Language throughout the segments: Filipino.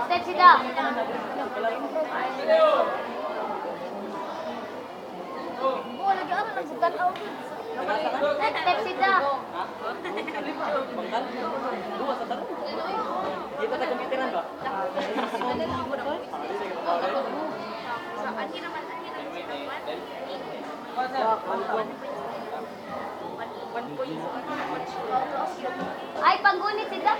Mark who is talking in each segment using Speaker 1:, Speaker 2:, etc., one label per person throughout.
Speaker 1: Step sida. Oh, lagi ano nagsugan out. Step sida.
Speaker 2: Dua sa taro. Kita sa kompiteran ba?
Speaker 1: Ay, panggunit sida.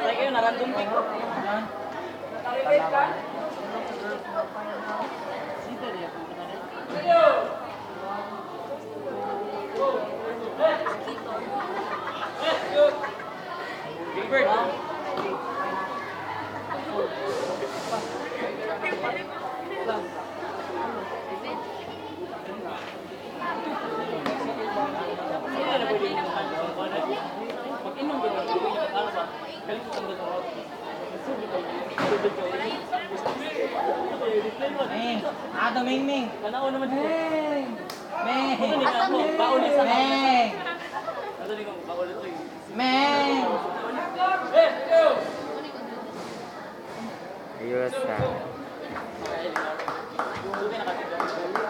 Speaker 2: Saya kayo narandom pick. Gilbert. Mag-inom ba yun? Ano ba? Galing ko sa Meng! Ada Meng Meng! Kanao naman dito. Meng! Meng! Baon isa. Meng! Baon ito eh. Meng!
Speaker 3: Ayos na.
Speaker 2: Okay,